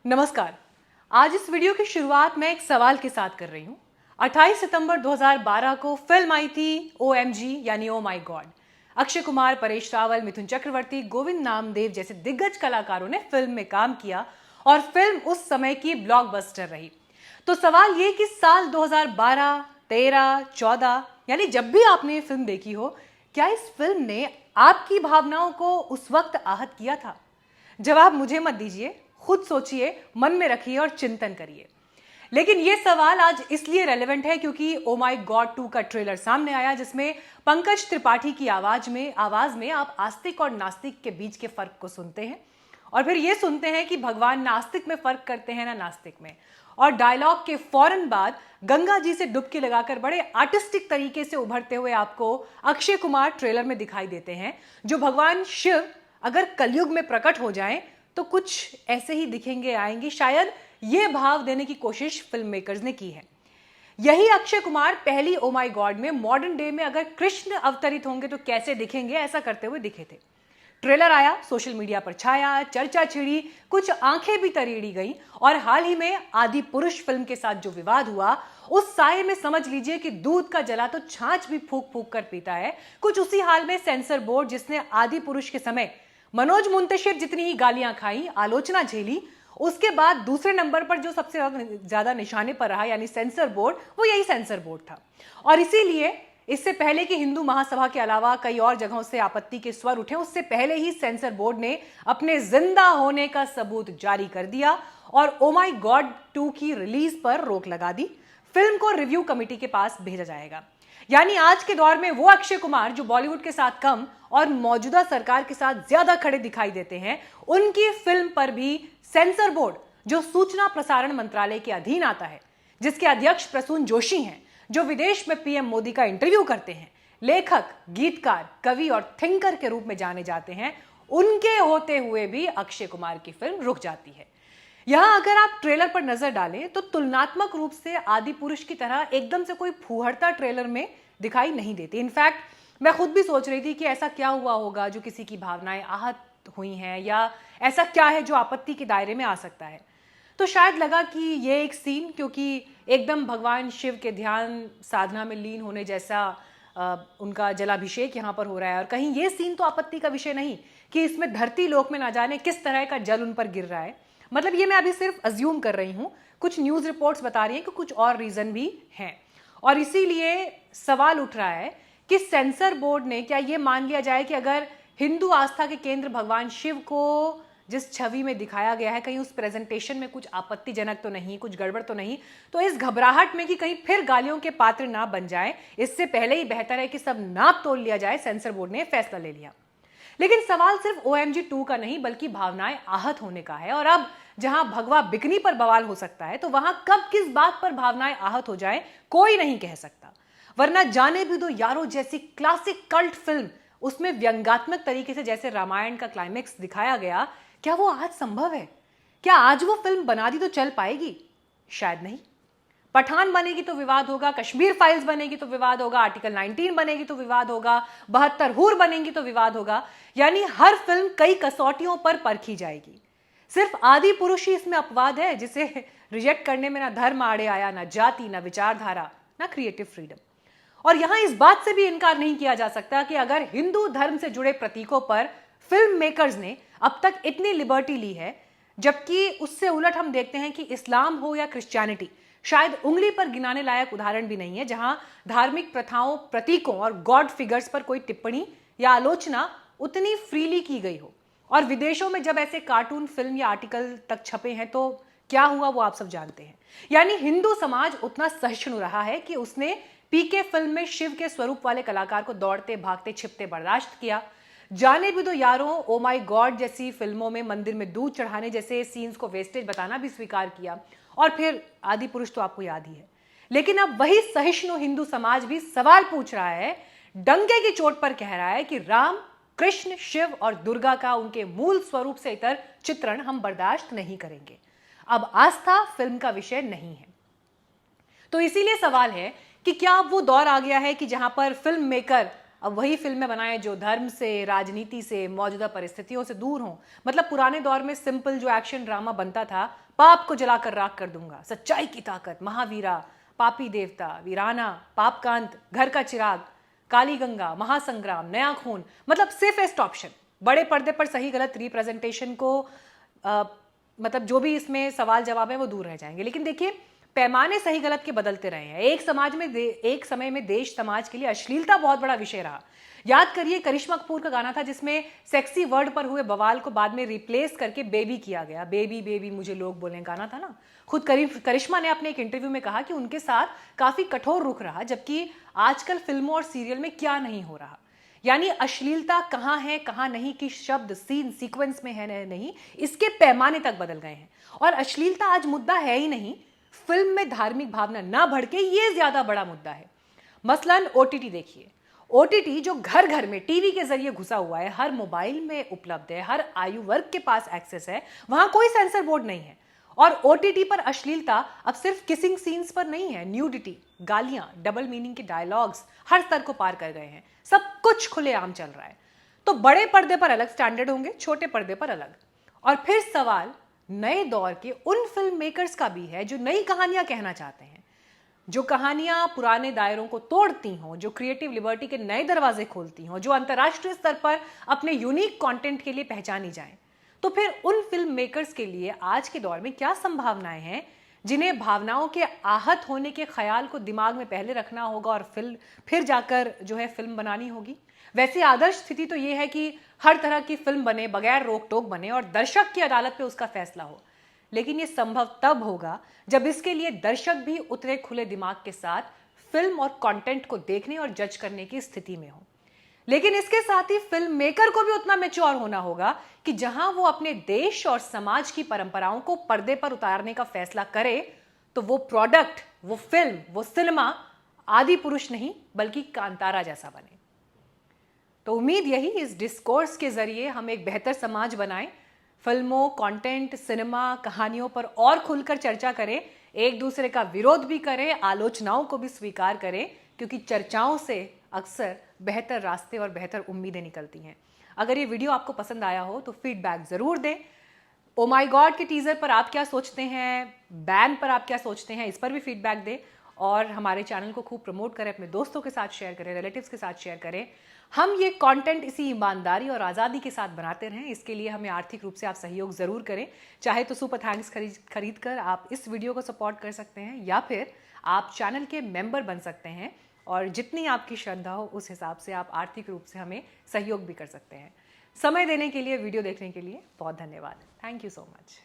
नमस्कार। आज इस वीडियो की शुरुआत मैं एक सवाल के साथ कर रही हूं। 28 सितंबर 2012 को फिल्म आई थी OMG यानी ओ माई गॉड। अक्षय कुमार, परेश रावल, मिथुन चक्रवर्ती, गोविंद नामदेव जैसे दिग्गज कलाकारों ने फिल्म में काम किया और फिल्म उस समय की ब्लॉकबस्टर रही। तो सवाल ये कि साल 2012, 13, 14 यानी जब भी आपने ये फिल्म देखी हो, क्या इस फिल्म ने आपकी भावनाओं को उस वक्त आहत किया था? जवाब मुझे मत दीजिए, खुद सोचिए, मन में रखिए और चिंतन करिए। लेकिन यह सवाल आज इसलिए रेलेवेंट है क्योंकि ओ माई गॉड 2 का ट्रेलर सामने आया, जिसमें पंकज त्रिपाठी की आवाज में आप आस्तिक और नास्तिक के बीच के फर्क को सुनते हैं और फिर यह सुनते हैं कि भगवान नास्तिक में फर्क करते हैं ना नास्तिक में। और डायलॉग के फौरन बाद गंगा जी से डुबकी लगाकर बड़े आर्टिस्टिक तरीके से उभरते हुए आपको अक्षय कुमार ट्रेलर में दिखाई देते हैं, जो भगवान शिव अगर कलयुग में प्रकट हो जाएं तो कुछ ऐसे ही दिखेंगे आएंगे। शायद यह भाव देने की कोशिश फिल्म मेकर्स ने की है। यही अक्षय कुमार पहली ओ माई गॉड में मॉडर्न डे में अगर कृष्ण अवतरित होंगे तो कैसे दिखेंगे, ऐसा करते हुए दिखे थे। ट्रेलर आया, सोशल मीडिया पर छाया, चर्चा छिड़ी, कुछ आंखें भी तरेड़ी गई और हाल ही में आदि पुरुष फिल्म के साथ जो विवाद हुआ, उस साये में समझ लीजिए कि दूध का जला तो छाछ भी फूक फूक कर पीता है। कुछ उसी हाल में सेंसर बोर्ड, जिसने आदि पुरुष के समय मनोज मुंतशिर जितनी ही गालियां खाई, आलोचना झेली, उसके बाद दूसरे नंबर पर जो सबसे ज्यादा निशाने पर रहा यानी सेंसर बोर्ड, वो यही सेंसर बोर्ड था। और इसीलिए इससे पहले कि हिंदू महासभा के अलावा कई और जगहों से आपत्ति के स्वर उठे, उससे पहले ही सेंसर बोर्ड ने अपने जिंदा होने का सबूत जारी कर दिया और ओ माई गॉड 2 की रिलीज पर रोक लगा दी। फिल्म को रिव्यू कमेटी के पास भेजा जाएगा। यानी आज के दौर में वो अक्षय कुमार जो बॉलीवुड के साथ कम और मौजूदा सरकार के साथ ज्यादा खड़े दिखाई देते हैं, उनकी फिल्म पर भी सेंसर बोर्ड, जो सूचना प्रसारण मंत्रालय के अधीन आता है, जिसके अध्यक्ष प्रसून जोशी हैं, जो विदेश में पीएम मोदी का इंटरव्यू करते हैं, लेखक, गीतकार, कवि और थिंकर के रूप में जाने जाते हैं, उनके होते हुए भी अक्षय कुमार की फिल्म रुक जाती है। यहां अगर आप ट्रेलर पर नजर डालें तो तुलनात्मक रूप से आदि पुरुष की तरह एकदम से कोई फूहड़ता ट्रेलर में दिखाई नहीं देती। इनफैक्ट मैं खुद भी सोच रही थी कि ऐसा क्या हुआ होगा जो किसी की भावनाएं आहत हुई हैं, या ऐसा क्या है जो आपत्ति के दायरे में आ सकता है। तो शायद लगा कि ये एक सीन, क्योंकि एकदम भगवान शिव के ध्यान साधना में लीन होने जैसा उनका जलाभिषेक यहाँ पर हो रहा है, और कहीं ये सीन तो आपत्ति का विषय नहीं कि इसमें धरती लोक में ना जाने किस तरह का जल उन पर गिर रहा है। मतलब ये मैं अभी सिर्फ अज्यूम कर रही हूं, कुछ न्यूज रिपोर्ट्स बता रही हैं कि कुछ और रीजन भी हैं। और इसीलिए सवाल उठ रहा है कि सेंसर बोर्ड ने क्या ये मान लिया जाए कि अगर हिंदू आस्था के केंद्र भगवान शिव को जिस छवि में दिखाया गया है, कहीं उस प्रेजेंटेशन में कुछ आपत्तिजनक तो नहीं, कुछ गड़बड़ तो नहीं, तो इस घबराहट में कि कहीं फिर गालियों के पात्र ना बन जाए, इससे पहले ही बेहतर है कि सब नाप तोल लिया जाए। सेंसर बोर्ड ने फैसला ले लिया। लेकिन सवाल सिर्फ OMG 2 का नहीं बल्कि भावनाएं आहत होने का है। और अब जहां भगवा बिकनी पर बवाल हो सकता है, तो वहां कब किस बात पर भावनाएं आहत हो जाएं कोई नहीं कह सकता। वरना जाने भी दो यारो जैसी क्लासिक कल्ट फिल्म, उसमें व्यंग्यात्मक तरीके से जैसे रामायण का क्लाइमेक्स दिखाया गया, क्या वो आज संभव है? क्या आज वो फिल्म बना दी तो चल पाएगी? शायद नहीं। पठान बनेगी तो विवाद होगा, कश्मीर फाइल्स बनेगी तो विवाद होगा, आर्टिकल 19 बनेगी तो विवाद होगा, 72 हूर बनेंगी तो विवाद होगा। यानी हर फिल्म कई कसौटियों पर परखी जाएगी। सिर्फ आदि पुरुष ही इसमें अपवाद है, जिसे रिजेक्ट करने में ना धर्म आड़े आया, ना जाति, ना विचारधारा, ना क्रिएटिव फ्रीडम। और यहां इस बात से भी इनकार नहीं किया जा सकता कि अगर हिंदू धर्म से जुड़े प्रतीकों पर फिल्म मेकर्स ने अब तक इतनी लिबर्टी ली है, जबकि उससे उलट हम देखते हैं कि इस्लाम हो या क्रिश्चियनिटी, शायद उंगली पर गिनाने लायक उदाहरण भी नहीं है जहां धार्मिक प्रथाओं, प्रतीकों और गॉड फिगर्स पर कोई टिप्पणी या आलोचना उतनी फ्रीली की गई हो। और विदेशों में जब ऐसे कार्टून, फिल्म या आर्टिकल तक छपे हैं तो क्या हुआ वो आप सब जानते हैं। यानी हिंदू समाज उतना सहिष्णु रहा है कि उसने पीके फिल्म में शिव के स्वरूप वाले कलाकार को दौड़ते, भागते, छिपते बर्दाश्त किया। जाने भी दो यारों ओ माई गॉड जैसी फिल्मों में मंदिर में दूध चढ़ाने जैसे सीन्स को वेस्टेज बताना भी स्वीकार किया। और फिर आदि पुरुष तो आपको याद ही है। लेकिन अब वही सहिष्णु हिंदू समाज भी सवाल पूछ रहा है, डंके की चोट पर कह रहा है कि राम, कृष्ण, शिव और दुर्गा का उनके मूल स्वरूप से इतर चित्रण हम बर्दाश्त नहीं करेंगे। अब आस्था फिल्म का विषय नहीं है। तो इसीलिए सवाल है कि क्या अब वो दौर आ गया है कि जहां पर फिल्म मेकर अब वही फिल्में बनाएं जो धर्म से, राजनीति से, मौजूदा परिस्थितियों से दूर हों। मतलब पुराने दौर में सिंपल जो एक्शन ड्रामा बनता था, पाप को जलाकर राख कर दूंगा, सच्चाई की ताकत, महावीरा, पापी देवता, वीराना, पापकांत, घर का चिराग, काली गंगा, महासंग्राम, नया खून, मतलब सेफेस्ट ऑप्शन। बड़े पर्दे पर सही गलत रिप्रेजेंटेशन को मतलब जो भी इसमें सवाल जवाब है वो दूर रह जाएंगे। लेकिन देखिए, पैमाने सही गलत के बदलते रहे हैं। एक समय में देश समाज के लिए अश्लीलता बहुत बड़ा विषय रहा। याद करिए करिश्मा कपूर का गाना था जिसमें सेक्सी वर्ड पर हुए बवाल को बाद में रिप्लेस करके बेबी किया गया। बेबी बेबी मुझे लोग बोले गाना था ना। खुद करिश्मा ने अपने एक इंटरव्यू में कहा कि उनके साथ काफी कठोर रुख रहा, जबकि आजकल फिल्मों और सीरियल में क्या नहीं हो रहा। यानी अश्लीलता कहां है कहां नहीं की शब्द सीन सीक्वेंस में है नहीं, इसके पैमाने तक बदल गए हैं। और अश्लीलता आज मुद्दा है ही नहीं, फिल्म में धार्मिक भावना ना भड़के ये ज्यादा बड़ा मुद्दा है। मसलन ओटीटी देखिए, ओटीटी जो घर घर में टीवी के जरिए घुसा हुआ है, हर मोबाइल में उपलब्ध है, हर आयु वर्ग के पास एक्सेस है, वहां कोई सेंसर बोर्ड नहीं है। और ओटीटी पर अश्लीलता अब सिर्फ किसिंग सीन्स पर नहीं है, न्यूडिटी, गालियां, डबल मीनिंग के डायलॉग्स हर स्तर को पार कर गए हैं। सब कुछ खुलेआम चल रहा है। तो बड़े पर्दे पर अलग स्टैंडर्ड होंगे, छोटे पर्दे पर अलग। और फिर सवाल नए दौर के उन फिल्म मेकर्स का भी है जो नई कहानियां कहना चाहते हैं, जो कहानियां पुराने दायरों को तोड़ती हों, जो क्रिएटिव लिबर्टी के नए दरवाजे खोलती हों, जो अंतर्राष्ट्रीय स्तर पर अपने यूनिक कंटेंट के लिए पहचानी जाएं। तो फिर उन फिल्म मेकर्स के लिए आज के दौर में क्या संभावनाएं हैं, जिन्हें भावनाओं के आहत होने के ख्याल को दिमाग में पहले रखना होगा और फिर जाकर जो है फिल्म बनानी होगी। वैसे आदर्श स्थिति तो यह है कि हर तरह की फिल्म बने, बगैर रोक टोक बने और दर्शक की अदालत पे उसका फैसला हो। लेकिन यह संभव तब होगा जब इसके लिए दर्शक भी उतने खुले दिमाग के साथ फिल्म और कंटेंट को देखने और जज करने की स्थिति में हो। लेकिन इसके साथ ही फिल्म मेकर को भी उतना मैच्योर होना होगा कि जहां वो अपने देश और समाज की परंपराओं को पर्दे पर उतारने का फैसला करे तो वो प्रोडक्ट, वो फिल्म, वो सिनेमा आदि पुरुष नहीं बल्कि कांतारा जैसा बने। तो उम्मीद यही, इस डिस्कोर्स के जरिए हम एक बेहतर समाज बनाएं, फिल्मों, कंटेंट, सिनेमा, कहानियों पर और खुलकर चर्चा करें, एक दूसरे का विरोध भी करें, आलोचनाओं को भी स्वीकार करें, क्योंकि चर्चाओं से अक्सर बेहतर रास्ते और बेहतर उम्मीदें निकलती हैं। अगर ये वीडियो आपको पसंद आया हो तो फीडबैक जरूर दें। ओ माय गॉड के टीजर पर आप क्या सोचते हैं, बैन पर आप क्या सोचते हैं, इस पर भी फीडबैक दें। और हमारे चैनल को खूब प्रमोट करें, अपने दोस्तों के साथ शेयर करें, रिलेटिव्स के साथ शेयर करें। हम ये कंटेंट इसी ईमानदारी और आज़ादी के साथ बनाते रहें, इसके लिए हमें आर्थिक रूप से आप सहयोग ज़रूर करें। चाहे तो सुपर थैंक्स खरीद कर आप इस वीडियो को सपोर्ट कर सकते हैं, या फिर आप चैनल के मेंबर बन सकते हैं और जितनी आपकी श्रद्धा हो उस हिसाब से आप आर्थिक रूप से हमें सहयोग भी कर सकते हैं। समय देने के लिए, वीडियो देखने के लिए बहुत धन्यवाद। Thank you so much.